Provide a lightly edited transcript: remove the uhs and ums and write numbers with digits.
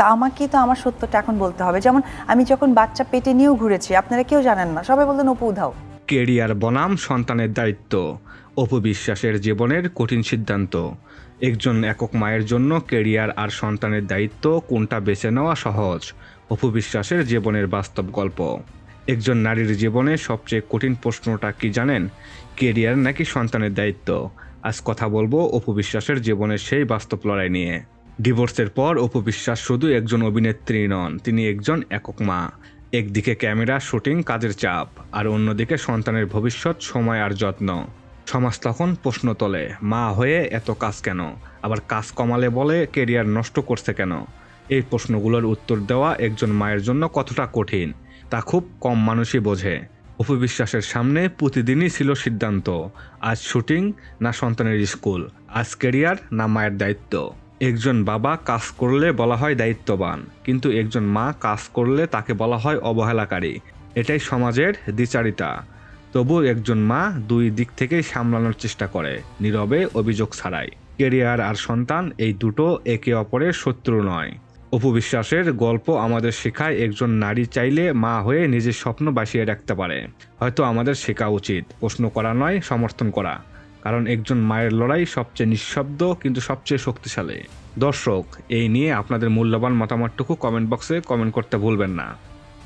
তো আমাকে তো আমার সত্যটা এখন বলতে হবে। যেমন আমি যখন বাচ্চা পেটে নিয়েও ঘুরেছি, আপনারা কেউ জানেন না, সবাই বলতেন অপু উধাও। কেরিয়ার বনাম সন্তানের দায়িত্ব, অপু বিশ্বাসের জীবনের কঠিন সিদ্ধান্ত। একজন একক মায়ের জন্য কেরিয়ার আর সন্তানের দায়িত্ব কোনটা বেছে নেওয়া সহজ? অপু বিশ্বাসের জীবনের বাস্তব গল্প। একজন নারীর জীবনে সবচেয়ে কঠিন প্রশ্নটা কি জানেন? কেরিয়ার নাকি সন্তানের দায়িত্ব? আজ কথা বলবো অপু বিশ্বাসের জীবনের সেই বাস্তব লড়াই নিয়ে। ডিভোর্সের পর অপু বিশ্বাস শুধু একজন অভিনেত্রী নন, তিনি একজন একক মা। একদিকে ক্যামেরা, শুটিং, কাজের চাপ, আর অন্যদিকে সন্তানের ভবিষ্যৎ, সময় আর যত্ন। সমাজ তখন প্রশ্ন তোলে, মা হয়ে এত কাজ কেন? আবার কাজ কমালে বলে কেরিয়ার নষ্ট করছে কেন? এই প্রশ্নগুলোর উত্তর দেওয়া একজন মায়ের জন্য কতটা কঠিন তা খুব কম মানুষই বোঝে। অপু বিশ্বাসের সামনে প্রতিদিনই ছিল সিদ্ধান্ত, আজ শুটিং না সন্তানের স্কুল, আজ কেরিয়ার না মায়ের দায়িত্ব। একজন বাবা কাজ করলে বলা হয় দায়িত্ববান, কিন্তু একজন মা কাজ করলে তাকে বলা হয় অবহেলাকারী। এটাই সমাজের দ্বিচারিতা। তবু একজন মা দুই দিক থেকেই সামলানোর চেষ্টা করে, নীরবে, অভিযোগ ছাড়াই। কেরিয়ার আর সন্তান এই দুটো একে অপরের শত্রু নয়। অপু বিশ্বাসের গল্প আমাদের শেখায় একজন নারী চাইলে মা হয়ে নিজের স্বপ্ন বাঁচিয়ে রাখতে পারে। হয়তো আমাদের শেখা উচিত প্রশ্ন করা নয়, সমর্থন করা। কারণ একজন মায়ের লড়াই সবচেয়ে নিঃশব্দ কিন্তু সবচেয়ে শক্তিশালী। দর্শক, এই নিয়ে আপনাদের মূল্যবান মতামতটুকু কমেন্ট বক্সে কমেন্ট করতে ভুলবেন না।